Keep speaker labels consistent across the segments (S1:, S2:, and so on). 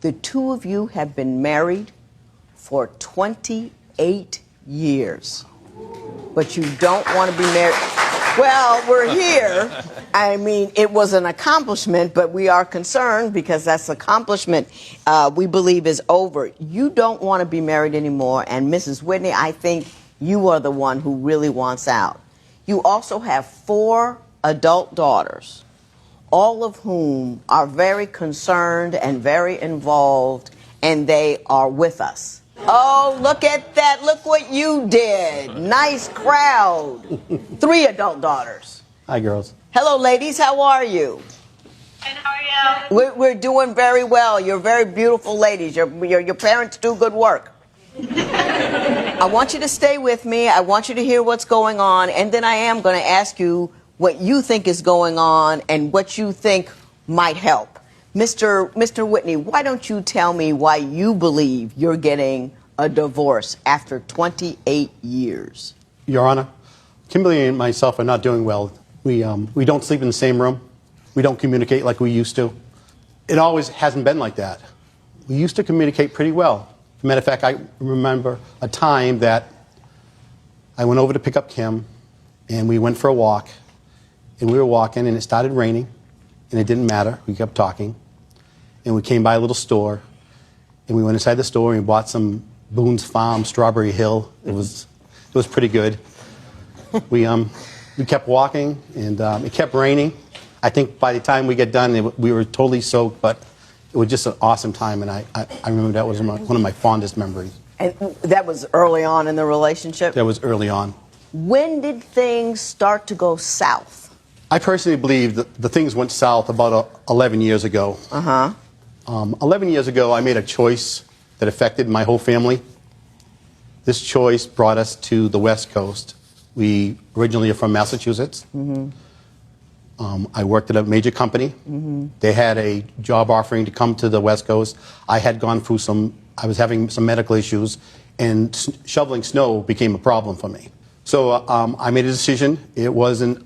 S1: The two of you have been married for 28 years, but you don't want to be married. Well, we're here. I mean, it was an accomplishment, but we are concerned because that's accomplishment we believe is over. You don't want to be married anymore, and Mrs. Whitney, I think you are the one who really wants out. You also have 4 adult daughters, all of whom are very concerned and very involved, and they are with us. Oh, look at that. Look what you did. Nice crowd. 3 adult daughters.
S2: Hi, girls.
S1: Hello, ladies. How are you?
S3: And how are you?
S1: We're doing very well. You're very beautiful ladies. Your parents do good work. I want you to stay with me. I want you to hear what's going on, and then I am going to ask you what you think is going on and what you think might help. Mr. Whitney, why don't you tell me why you believe you're getting a divorce after 28 years?
S2: Your Honor, Kimberly and myself are not doing well. We don't sleep in the same room. We don't communicate like we used to. It always hasn't been like that. We used to communicate pretty well. As a matter of fact, I remember a time that I went over to pick up Kim, and we went for a walk, and we were walking, and it started raining, and it didn't matter. We kept talking, and we came by a little store, and we went inside the store and we bought some Boone's Farm Strawberry Hill. It was pretty good. We kept walking, and it kept raining. I think by the time we get done, we were totally soaked, but it was just an awesome time, and I remember that was one of my fondest memories.
S1: And that was early on in the relationship?
S2: That was early on.
S1: When did things start to go south?
S2: I personally believe that the things went south about 11 years ago. 11 years ago, I made a choice that affected my whole family. This choice brought us to the West Coast. We originally are from Massachusetts. I worked at a major company. They had a job offering to come to the West Coast. I had gone through I was having some medical issues, and shoveling snow became a problem for me. So I made a decision. It wasn't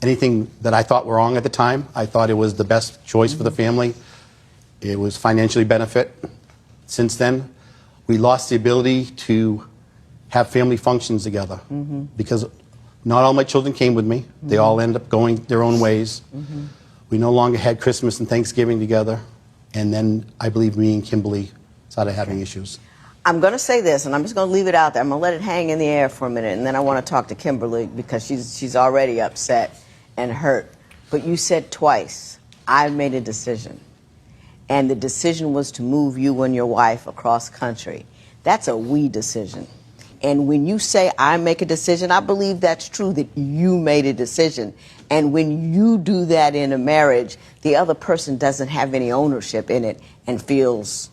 S2: anything that I thought were wrong at the time. I thought it was the best choice for the family. It was financially benefit. Since then, we lost the ability to have family functions together because not all my children came with me. They all ended up going their own ways. We no longer had Christmas and Thanksgiving together. And then I believe me and Kimberly started having issues.
S1: I'm going to say this, and I'm just going to leave it out there. I'm going to let it hang in the air for a minute, and then I want to talk to Kimberly because she's already upset and hurt. But you said twice, I made a decision. And the decision was to move you and your wife across country. That's a we decision. And when you say I make a decision, I believe that's true, that you made a decision. And when you do that in a marriage, the other person doesn't have any ownership in it and feels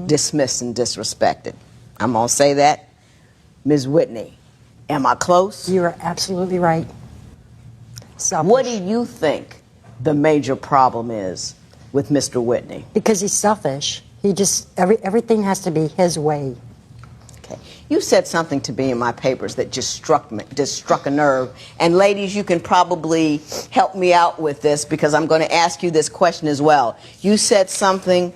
S1: dismissed and disrespected. I'm going to say that. Ms. Whitney, am I close?
S4: You are absolutely right. Selfish.
S1: What do you think the major problem is with Mr. Whitney?
S4: Because he's selfish. He just, everything has to be his way.
S1: Okay. You said something to me in my papers that just struck a nerve. And ladies, you can probably help me out with this because I'm going to ask you this question as well. You said something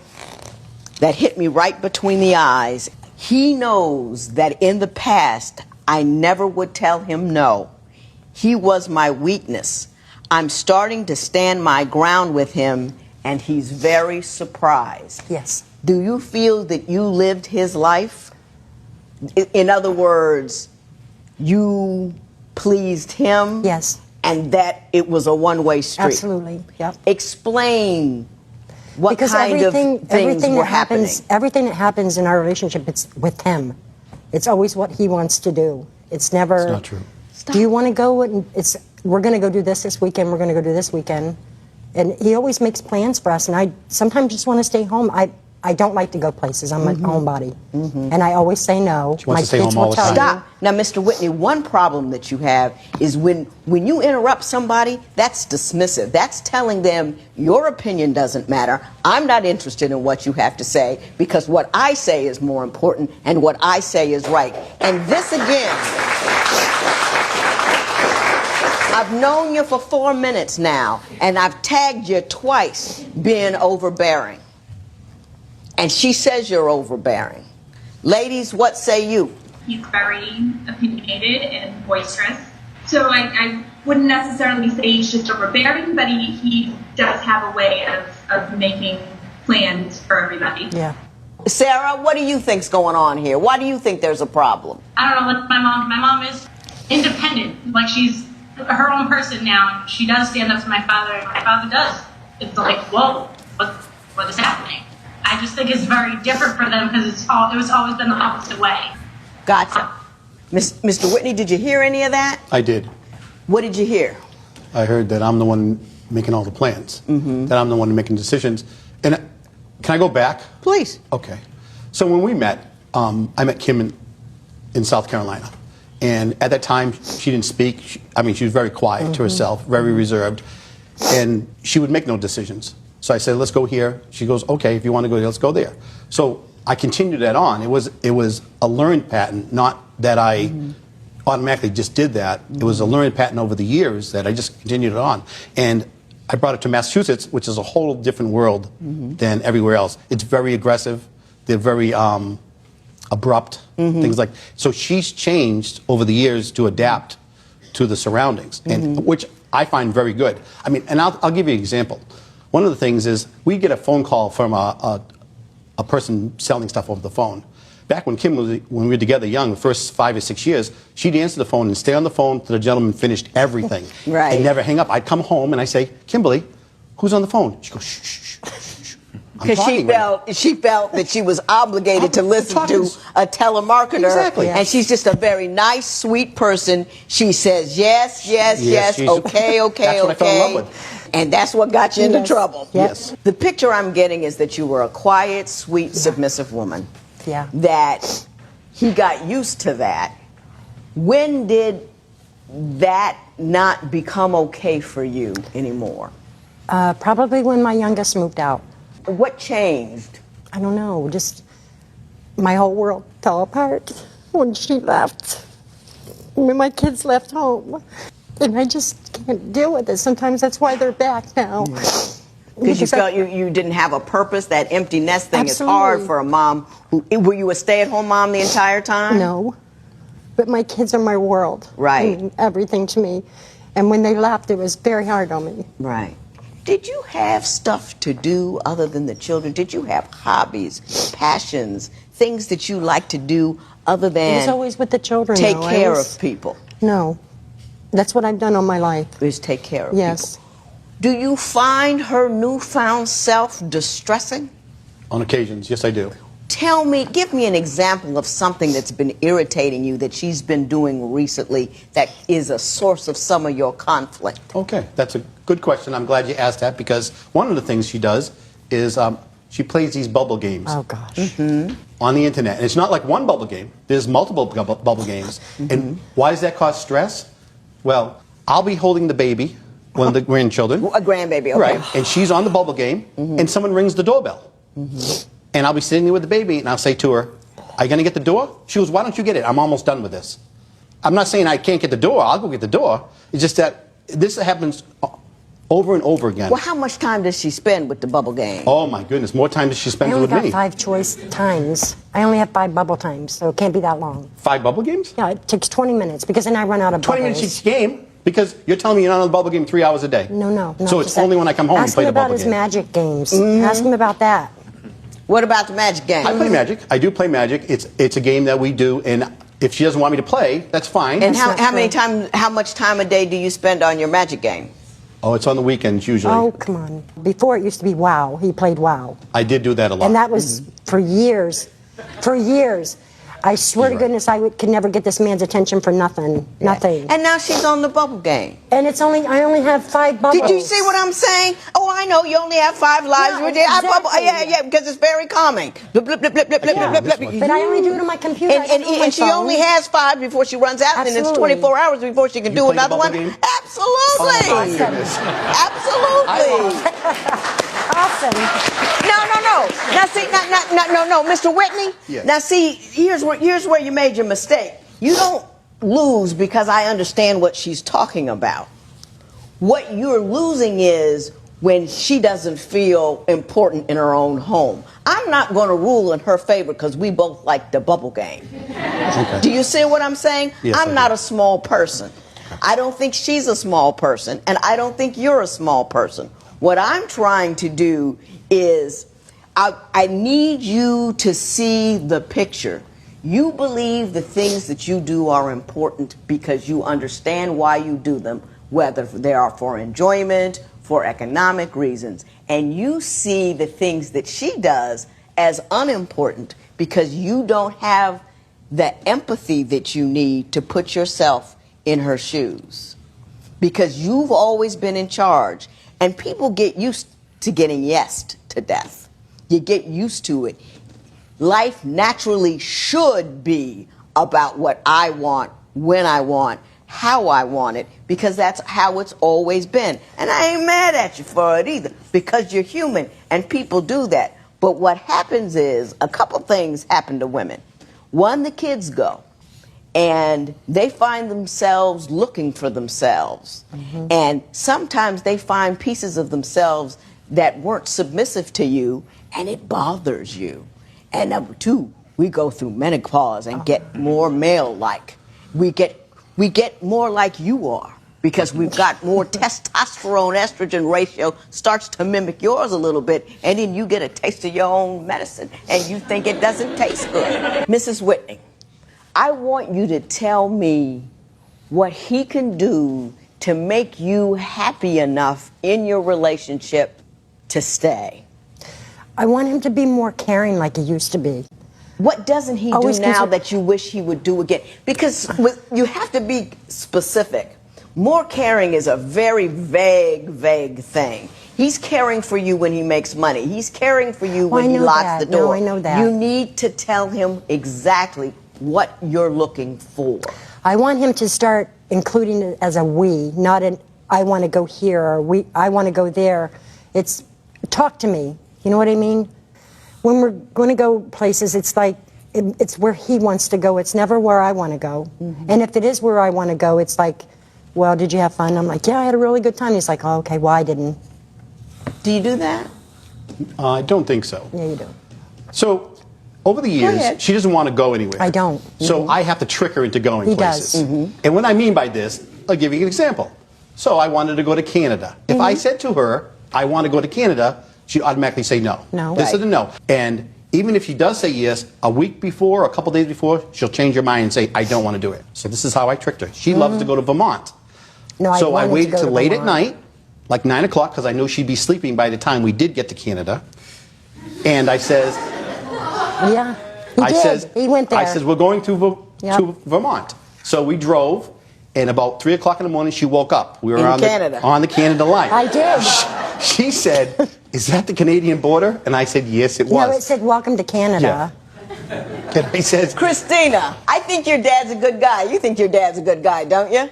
S1: that hit me right between the eyes. He knows that in the past, I never would tell him no. He was my weakness. I'm starting to stand my ground with him, and he's very surprised.
S4: Yes.
S1: Do you feel that you lived his life? In other words, you pleased him?
S4: Yes.
S1: And that it was a one-way street?
S4: Absolutely, yep.
S1: Explain what
S4: because
S1: kind of things were happening.
S4: Everything that happens in our relationship, it's with him. It's always what he wants to do. It's never...
S2: It's not true.
S4: Do you want to go? And we're going to go do this weekend. We're going to go do this weekend. And he always makes plans for us. And I sometimes just want to stay home. I don't like to go places. I'm a homebody. And I always say no.
S2: She wants to stay home all the time.
S1: Stop. Now, Mr. Whitney, one problem that you have is when you interrupt somebody, that's dismissive. That's telling them your opinion doesn't matter. I'm not interested in what you have to say because what I say is more important and what I say is right. And this again, I've known you for 4 minutes now, and I've tagged you twice being overbearing. And she says you're overbearing. Ladies, what say you?
S3: He's very opinionated and boisterous. So I wouldn't necessarily say he's just overbearing, but he does have a way of making plans for everybody.
S4: Yeah.
S1: Sarah, what do you think's going on here? Why do you think there's a problem?
S3: I don't know what my mom is independent. Like, she's her own person now, and she does stand up to my father, and my father does. It's like, whoa, what is happening? I just think it's very different for them because it was always been the opposite way.
S1: Gotcha. Mr. Whitney, did you hear any of that?
S2: I did.
S1: What did you hear?
S2: I heard that I'm the one making all the plans, that I'm the one making decisions. And can I go back?
S1: Please.
S2: Okay. So when we met, I met Kim in South Carolina. And at that time, she didn't speak. She was very quiet to herself, very reserved. And she would make no decisions. So I said, let's go here. She goes, okay, if you want to go there, let's go there. So I continued that on. It was a learned pattern, not that I automatically just did that. It was a learned pattern over the years that I just continued it on. And I brought it to Massachusetts, which is a whole different world than everywhere else. It's very aggressive. They're very abrupt, things like. So she's changed over the years to adapt to the surroundings, and which I find very good. I mean, and I'll give you an example. One of the things is we get a phone call from a person selling stuff over the phone. Back when when we were together young, the first 5 or 6 years, she'd answer the phone and stay on the phone till the gentleman finished everything.
S1: Right.
S2: And never hang up. I'd come home and I say, Kimberly, who's on the phone? She goes, shh, shh, shh.
S1: Because she felt that she was obligated to listen to a telemarketer.
S2: Exactly.
S1: And she's just a very nice, sweet person. She says yes,
S2: she's-
S1: okay.
S2: That's what I fell in love with.
S1: And that's what got you into trouble.
S2: Yes.
S1: The picture I'm getting is that you were a quiet, sweet, submissive woman.
S4: Yeah.
S1: That he got used to that. When did that not become okay for you anymore?
S4: Probably when my youngest moved out.
S1: What changed?
S4: I don't know, just my whole world fell apart when she left. When my kids left home. And I just can't deal with it. Sometimes that's why they're back now.
S1: Because you felt you didn't have a purpose. That empty nest thing is hard
S4: Absolutely.
S1: for a mom. Were you a stay-at-home mom the entire time?
S4: No. But my kids are my world.
S1: Right.
S4: I mean, everything to me. And when they left, it was very hard on me.
S1: Right. Did you have stuff to do other than the children? Did you have hobbies, passions, things that you like to do other
S4: It
S1: than
S4: was always with the children.
S1: take
S4: though.
S1: care of people?
S4: No. That's what I've done all my life.
S1: Is take care of
S4: Yes.
S1: people. Do you find her newfound self distressing?
S2: On occasions, yes, I do.
S1: Give me an example of something that's been irritating you that she's been doing recently that is a source of some of your conflict.
S2: Okay, that's a good question. I'm glad you asked that because one of the things she does is she plays these bubble games
S4: Oh, gosh.
S2: on the internet. And it's not like one bubble game. There's multiple bubble games. And why does that cause stress? Well, I'll be holding the baby, one of the grandchildren.
S1: A grandbaby, okay.
S2: Right, and she's on the bubble game, and someone rings the doorbell. And I'll be sitting there with the baby, and I'll say to her, are you going to get the door? She goes, why don't you get it? I'm almost done with this. I'm not saying I can't get the door. I'll go get the door. It's just that this happens over and over again.
S1: Well, how much time does she spend with the bubble game?
S2: Oh, my goodness. More time than she
S4: I
S2: spends
S4: only
S2: with
S4: got
S2: me.
S4: 5 choice times. I only have 5 bubble times, so it can't be that long.
S2: 5 bubble games?
S4: Yeah, it takes 20 minutes because then I run out of
S2: 20
S4: bubbles.
S2: minutes each game? Because you're telling me you're not on the bubble game 3 hours a day.
S4: No.
S2: So it's
S4: just that.
S2: only when I come home you
S4: Ask
S2: play
S4: him
S2: the
S4: about
S2: bubble
S4: his
S2: game.
S4: magic games. Ask him about that.
S1: What about the magic game?
S2: I play Magic. I do play Magic. It's a game that we do, and if she doesn't want me to play, that's fine.
S1: And
S4: That's not
S1: how much time a day do you spend on your magic game?
S2: Oh, it's on the weekends usually.
S4: Oh, come on. Before it used to be WoW. He played WoW.
S2: I did do that a lot.
S4: And that was for years. For years. I swear to
S2: Right.
S4: goodness I could never get this man's attention for nothing. Nothing.
S1: And now she's on the bubble game.
S4: And I only have 5 bubbles.
S1: Did you see what I'm saying? Oh, I know. You only have 5 lives.
S4: Yeah,
S1: I bubble.
S4: exactly.
S1: Yeah, because it's very calming. Blip, blip, blip, blip, blip, blip,
S4: Yeah.
S1: blip, blip,
S2: This
S1: blip.
S2: one.
S4: But I only do it on my computer. I don't do it on my
S1: And she
S4: phone.
S1: only has 5 before she runs out, and then it's
S4: Absolutely.
S1: 24 hours before she can
S2: You
S1: do
S2: play the
S1: another
S2: bubble
S1: one.
S2: game?
S1: Absolutely.
S2: Oh, my goodness.
S1: Absolutely.
S4: Awesome.
S1: No. Now see, no, Mr. Whitney.
S2: Yes.
S1: Now see, here's where you made your mistake. You don't lose because I understand what she's talking about. What you're losing is when she doesn't feel important in her own home. I'm not going to rule in her favor because we both like the bubble game.
S2: Okay.
S1: Do you see what I'm saying?
S2: Yes, I
S1: I'm
S2: do.
S1: not a small person. I don't think she's a small person, and I don't think you're a small person. What I'm trying to do is I need you to see the picture. You believe the things that you do are important because you understand why you do them, whether they are for enjoyment, for economic reasons. And you see the things that she does as unimportant because you don't have the empathy that you need to put yourself in her shoes. Because you've always been in charge. And people get used to getting yesed to death. You get used to it. Life naturally should be about what I want, when I want, how I want it, because that's how it's always been. And I ain't mad at you for it either, because you're human and people do that. But what happens is a couple things happen to women. One, the kids go and they find themselves looking for themselves. Mm-hmm. And sometimes they find pieces of themselves that weren't submissive to you, and it bothers you. And number two, we go through menopause and get more male-like. We get more like you are because we've got more testosterone estrogen ratio starts to mimic yours a little bit, and then you get a taste of your own medicine and you think it doesn't taste good. Mrs. Whitney, I want you to tell me what he can do to make you happy enough in your relationship to stay.
S4: I want him to be more caring like he used to be.
S1: What doesn't he do now that you wish he would do again? Because you have to be specific. More caring is a very vague thing. He's caring for you when he makes money. He's caring for you when he locks the door.
S4: No, I know that.
S1: You need to tell him exactly what you're looking for.
S4: I want him to start including it as a we, not an I want to go here or I want to go there. It's talk to me. You know what I mean? When we're going to go places, it's like it's where he wants to go. It's never where I want to go. Mm-hmm. And if it is where I want to go, it's like, well, did you have fun? I'm like, yeah, I had a really good time. He's like, oh, okay, well, I didn't.
S1: Do you do that?
S2: I don't think so.
S4: Yeah, you do.
S2: So, over the years, she doesn't want to go anywhere.
S4: I don't.
S2: So I have to trick her into going
S4: He
S2: places.
S4: does.
S1: Mm-hmm.
S2: And what I mean by this, I'll give you an example. So I wanted to go to Canada. If I said to her, I want to go to Canada, she'd automatically say no.
S4: No.
S2: This is a no. And even if she does say yes, a week before, a couple days before, she'll change her mind and say, I don't want to do it. So this is how I tricked her. She loves to go to Vermont.
S4: No,
S2: So I
S4: wanted to
S2: waited
S4: go
S2: till
S4: to
S2: late at
S4: Vermont.
S2: night, like 9 o'clock, because I knew she'd be sleeping by the time we did get to Canada. And I says,
S4: Yeah, he did. He went there.
S2: I said, we're going to
S4: Yep.
S2: Vermont. So we drove, and about 3 o'clock in the morning, she woke up. We were
S1: In
S2: on
S1: Canada.
S2: on the Canada line.
S4: I did.
S2: She said, is that the Canadian border? And I said, yes, it was.
S4: No, it said, welcome to Canada.
S2: And I said,
S1: Christina, I think your dad's a good guy. You think your dad's a good guy, don't you?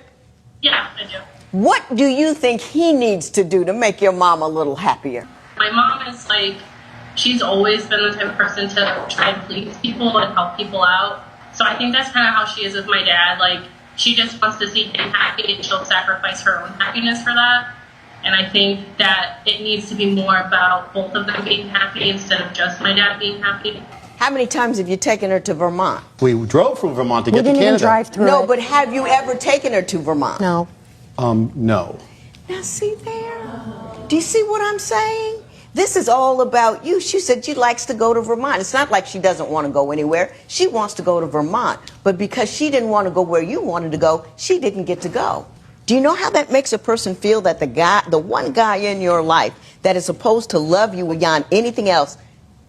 S3: Yeah, I do.
S1: What do you think he needs to do to make your mom a little happier?
S3: My mom is like, she's always been the type of person to try and please people and help people out. So I think that's kind of how she is with my dad. Like, she just wants to see him happy and she'll sacrifice her own happiness for that. And I think that it needs to be more about both of them being happy instead of just my dad being happy.
S1: How many times have you taken her to Vermont?
S2: we drove from Vermont to
S4: We
S2: get to
S4: didn't
S2: Canada.
S4: even drive through
S1: No,
S4: it.
S1: but have you ever taken her to Vermont?
S4: No.
S2: No.
S1: Now, see there? Do you see what I'm saying? This is all about you. She said she likes to go to Vermont. It's not like she doesn't want to go anywhere. She wants to go to Vermont. But because she didn't want to go where you wanted to go, she didn't get to go. Do you know how that makes a person feel that the one guy in your life that is supposed to love you beyond anything else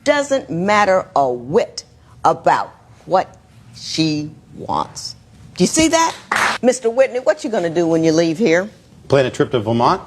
S1: doesn't matter a whit about what she wants? Do you see that? Mr. Whitney, what you going to do when you leave here?
S2: Plan a trip to Vermont?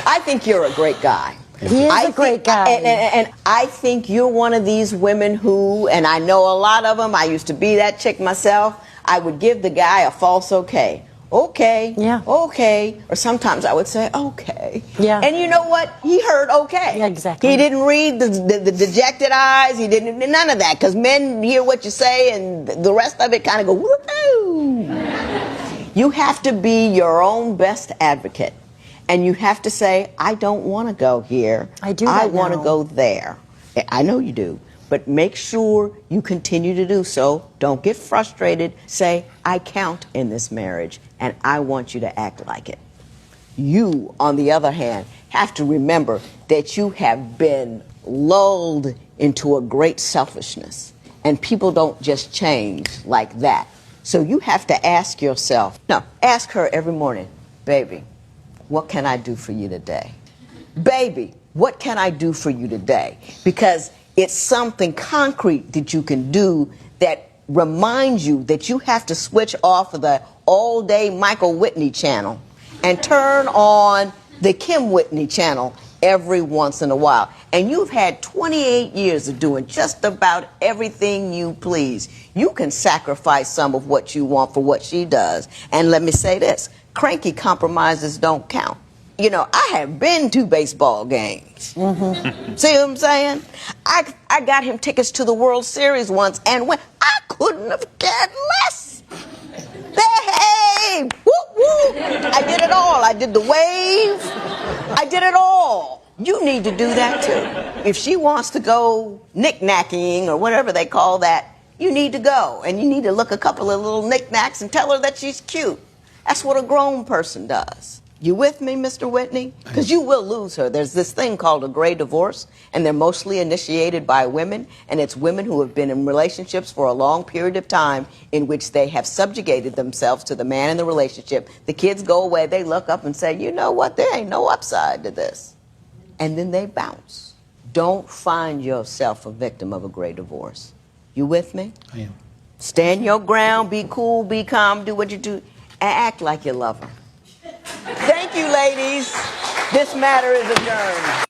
S1: I think you're a great guy.
S4: He is a great guy.
S1: And I think you're one of these women who, and I know a lot of them, I used to be that chick myself, I would give the guy a false okay. okay,
S4: Yeah.
S1: okay. Or sometimes I would say, okay.
S4: Yeah.
S1: And you know what? He heard okay.
S4: Yeah, exactly.
S1: He didn't read the dejected eyes. He didn't, none of that. Because men hear what you say and the rest of it kind of go, woohoo. You have to be your own best advocate. And you have to say, I don't want to go here.
S4: I do
S1: I
S4: that
S1: want to
S4: now.
S1: go there. I know you do. But make sure you continue to do so. Don't get frustrated. Say, I count in this marriage, and I want you to act like it. You, on the other hand, have to remember that you have been lulled into a great selfishness, and people don't just change like that. So you have to ask yourself, no, ask her every morning, baby, what can I do for you today? Baby, what can I do for you today? Because it's something concrete that you can do that reminds you that you have to switch off of the all-day Michael Whitney channel and turn on the Kim Whitney channel every once in a while. And you've had 28 years of doing just about everything you please. You can sacrifice some of what you want for what she does. And let me say this, cranky compromises don't count. You know, I have been to baseball games. Mm-hmm. See what I'm saying? I got him tickets to the World Series once, and when I couldn't have cared less. Hey, whoop, whoop. I did it all. I did the wave. I did it all. You need to do that too. If she wants to go knick-knacking or whatever they call that, you need to go. And you need to look a couple of little knick-knacks and tell her that she's cute. That's what a grown person does. You with me, Mr. Whitney? Because you will lose her. There's this thing called a gray divorce, and they're mostly initiated by women, and it's women who have been in relationships for a long period of time in which they have subjugated themselves to the man in the relationship. The kids go away, they look up and say, you know what, there ain't no upside to this. And then they bounce. Don't find yourself a victim of a gray divorce. You with me?
S2: I am.
S1: Stand your ground, be cool, be calm, do what you do, and act like you love her. Thank you, ladies. This matter is adjourned.